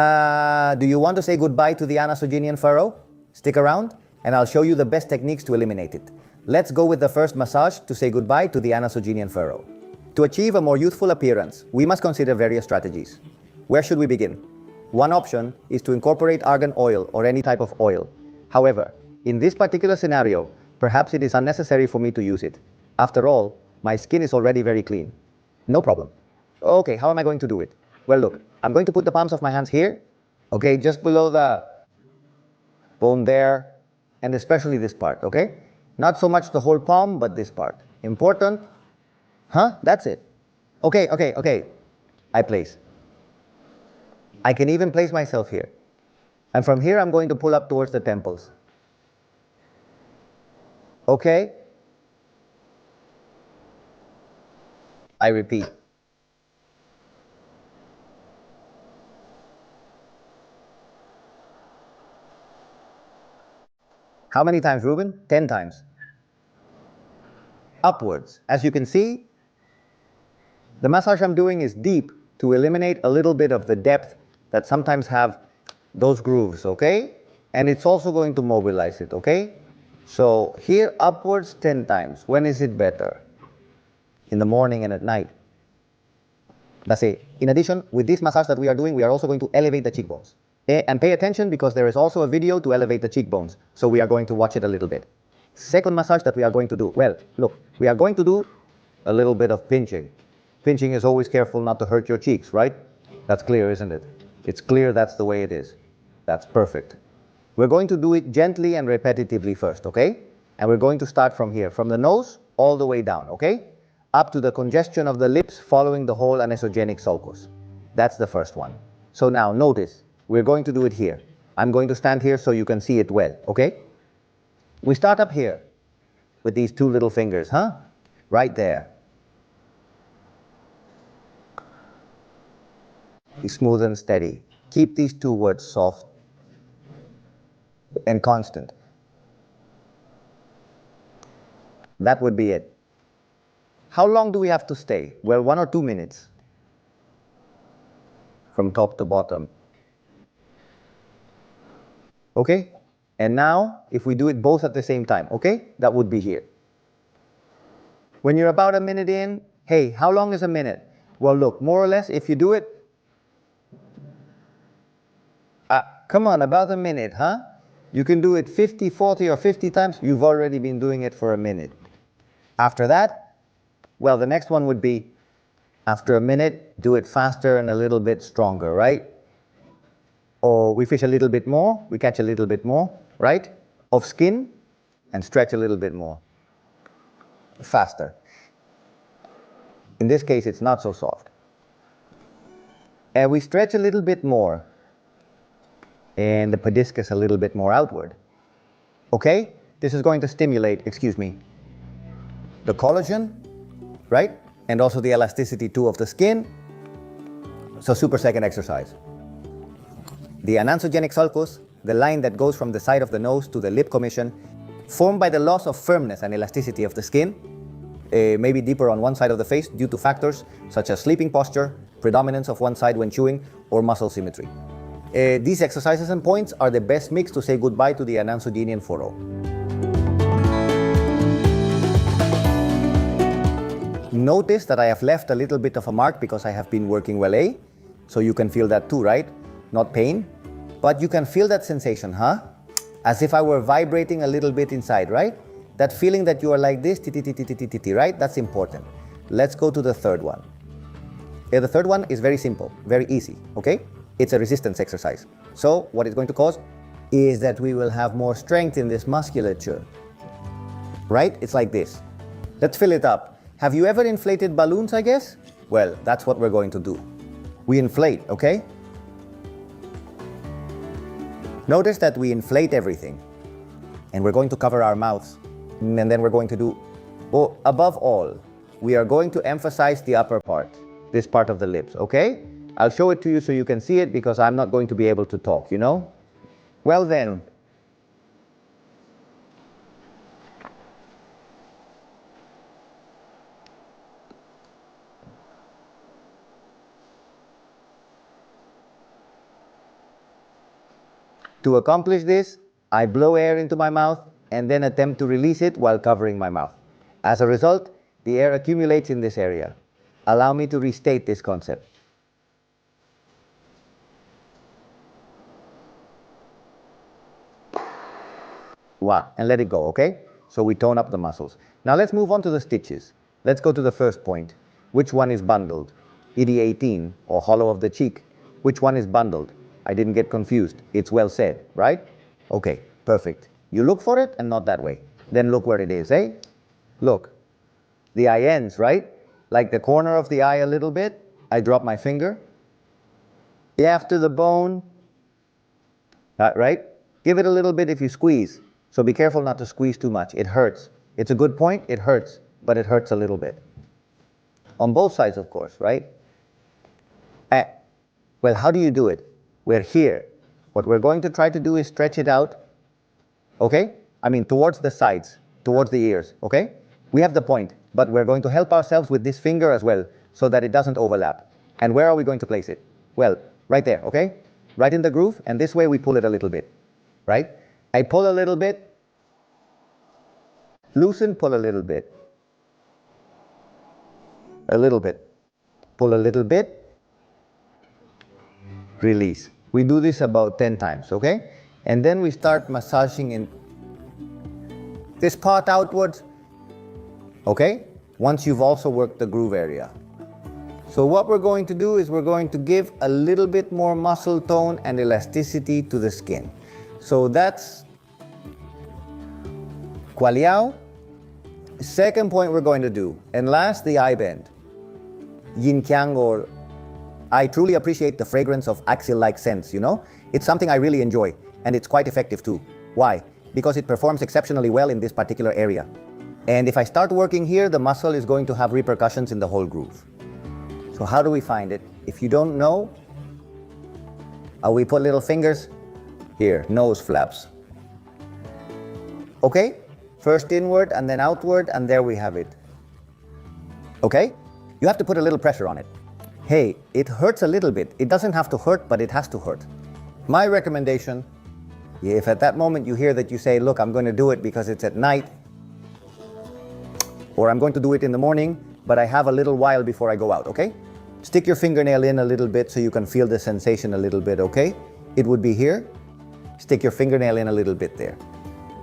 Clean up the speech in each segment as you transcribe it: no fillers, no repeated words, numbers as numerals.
Do you want to say goodbye to the anogenian furrow? Stick around and I'll show you the best techniques to eliminate it. Let's go with the first massage to say goodbye to the anogenian furrow. To achieve a more youthful appearance, we must consider various strategies. Where should we begin? One option is to incorporate argan oil or any type of oil. However, in this particular scenario, perhaps it is unnecessary for me to use it. After all, my skin is already very clean. No problem. Okay, how am I going to do it? Well, look, I'm going to put the palms of my hands here, okay, just below the bone there, and especially this part, okay? Not so much the whole palm, but this part. Important. Huh? That's it. Okay. I place. I can even place myself here. And from here, I'm going to pull up towards the temples. Okay? I repeat. How many times, Ruben? 10 times. Upwards. As you can see, the massage I'm doing is deep to eliminate a little bit of the depth that sometimes have those grooves, okay? And it's also going to mobilize it, okay? So here upwards 10 times. When is it better? In the morning and at night. That's it. In addition, with this massage that we are doing, we are also going to elevate the cheekbones. And pay attention because there is also a video to elevate the cheekbones. So we are going to watch it a little bit. Second massage that we are going to do. Well, look, we are going to do a little bit of pinching. Pinching is always careful not to hurt your cheeks, right? That's clear, isn't it? It's clear that's the way it is. That's perfect. We're going to do it gently and repetitively first, okay? And we're going to start from here, from the nose all the way down, okay? Up to the congestion of the lips following the whole anasogenic sulcus. That's the first one. So now notice, we're going to do it here. I'm going to stand here so you can see it well, okay? We start up here with these two little fingers, huh? Right there. Be smooth and steady. Keep these two words soft and constant. That would be it. How long do we have to stay? Well, 1 or 2 minutes. From top to bottom. Okay? And now, if we do it both at the same time, okay? That would be here. When you're about a minute in, hey, how long is a minute? Well, look, more or less, if you do it, come on, about a minute, huh? You can do it 50, 40, or 50 times. You've already been doing it for a minute. After that, well, the next one would be, after a minute, do it faster and a little bit stronger, right? Or we fish a little bit more, we catch a little bit more, right? Of skin, and stretch a little bit more. Faster. In this case, it's not so soft. And we stretch a little bit more. And the pediscus a little bit more outward. Okay? This is going to stimulate, the collagen, right? And also the elasticity too of the skin. So super second exercise. The anasogenic sulcus, the line that goes from the side of the nose to the lip commission, formed by the loss of firmness and elasticity of the skin, maybe deeper on one side of the face due to factors such as sleeping posture, predominance of one side when chewing, or muscle symmetry. These exercises and points are the best mix to say goodbye to the anasogenian furrow. Notice that I have left a little bit of a mark because I have been working well, so you can feel that too, right? Not pain, but you can feel that sensation, huh? As if I were vibrating a little bit inside, right? That feeling that you are like this, right? That's important. Let's go to the third one. The third one is very simple, very easy, okay? It's a resistance exercise. So what it's going to cause is that we will have more strength in this musculature, right? It's like this. Let's fill it up. Have you ever inflated balloons, I guess? Well, that's what we're going to do. We inflate, okay? Notice that we inflate everything. And we're going to cover our mouths. And then we're going to do, above all, we are going to emphasize the upper part, this part of the lips, okay? I'll show it to you so you can see it because I'm not going to be able to talk, you know? Well then. To accomplish this, I blow air into my mouth and then attempt to release it while covering my mouth. As a result, the air accumulates in this area. Allow me to restate this concept. Wow, and let it go, okay? So we tone up the muscles. Now let's move on to the stitches. Let's go to the first point. Which one is bundled? ED18, or hollow of the cheek. Which one is bundled? I didn't get confused. It's well said, right? Okay, perfect. You look for it and not that way. Then look where it is, eh? Look. The eye ends, right? Like the corner of the eye a little bit. I drop my finger. After the bone. Right? Give it a little bit if you squeeze. So be careful not to squeeze too much. It hurts. It's a good point. It hurts, but it hurts a little bit. On both sides, of course, right? Well, how do you do it? We're here. What we're going to try to do is stretch it out, okay? I mean, towards the sides, towards the ears, okay? We have the point, but we're going to help ourselves with this finger as well so that it doesn't overlap. And where are we going to place it? Well, right there, okay? Right in the groove, and this way we pull it a little bit, right? I pull a little bit, loosen, pull a little bit, pull a little bit, release. We do this about 10 times, okay? And then we start massaging in this part outwards, okay? Once you've also worked the groove area. So what we're going to do is we're going to give a little bit more muscle tone and elasticity to the skin. So that's Kualiao. Second point we're going to do. And last, the eye bend. Yin Yang, or I truly appreciate the fragrance of axial-like scents, you know? It's something I really enjoy, and it's quite effective too. Why? Because it performs exceptionally well in this particular area. And if I start working here, the muscle is going to have repercussions in the whole groove. So how do we find it? If you don't know, we put little fingers here, nose flaps. Okay? First inward and then outward, and there we have it. Okay? You have to put a little pressure on it. Hey, it hurts a little bit. It doesn't have to hurt, but it has to hurt. My recommendation, if at that moment you hear that you say, look, I'm going to do it because it's at night, or I'm going to do it in the morning, but I have a little while before I go out, okay? Stick your fingernail in a little bit so you can feel the sensation a little bit, okay? It would be here. Stick your fingernail in a little bit there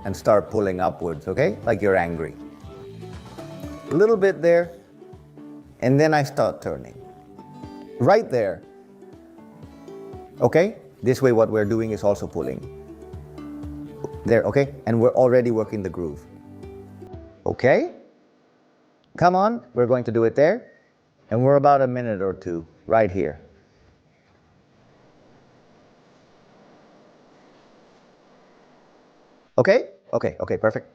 and start pulling upwards, okay? Like you're angry. A little bit there, and then I start turning. Right there. Okay? This way what we're doing is also pulling. There, okay? And we're already working the groove. Okay? Come on, we're going to do it there. And we're about a minute or two right here. Okay? Okay, perfect.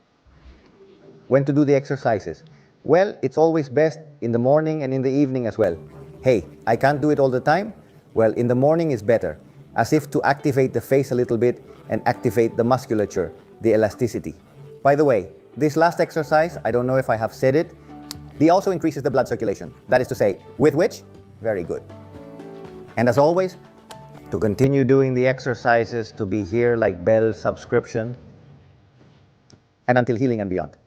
When to do the exercises? Well, it's always best in the morning and in the evening as well. Hey, I can't do it all the time? Well, in the morning is better, as if to activate the face a little bit and activate the musculature, the elasticity. By the way, this last exercise, I don't know if I have said it, it also increases the blood circulation. That is to say, with which, very good. And as always, to continue doing the exercises, to be here like Bell subscription, and until healing and beyond.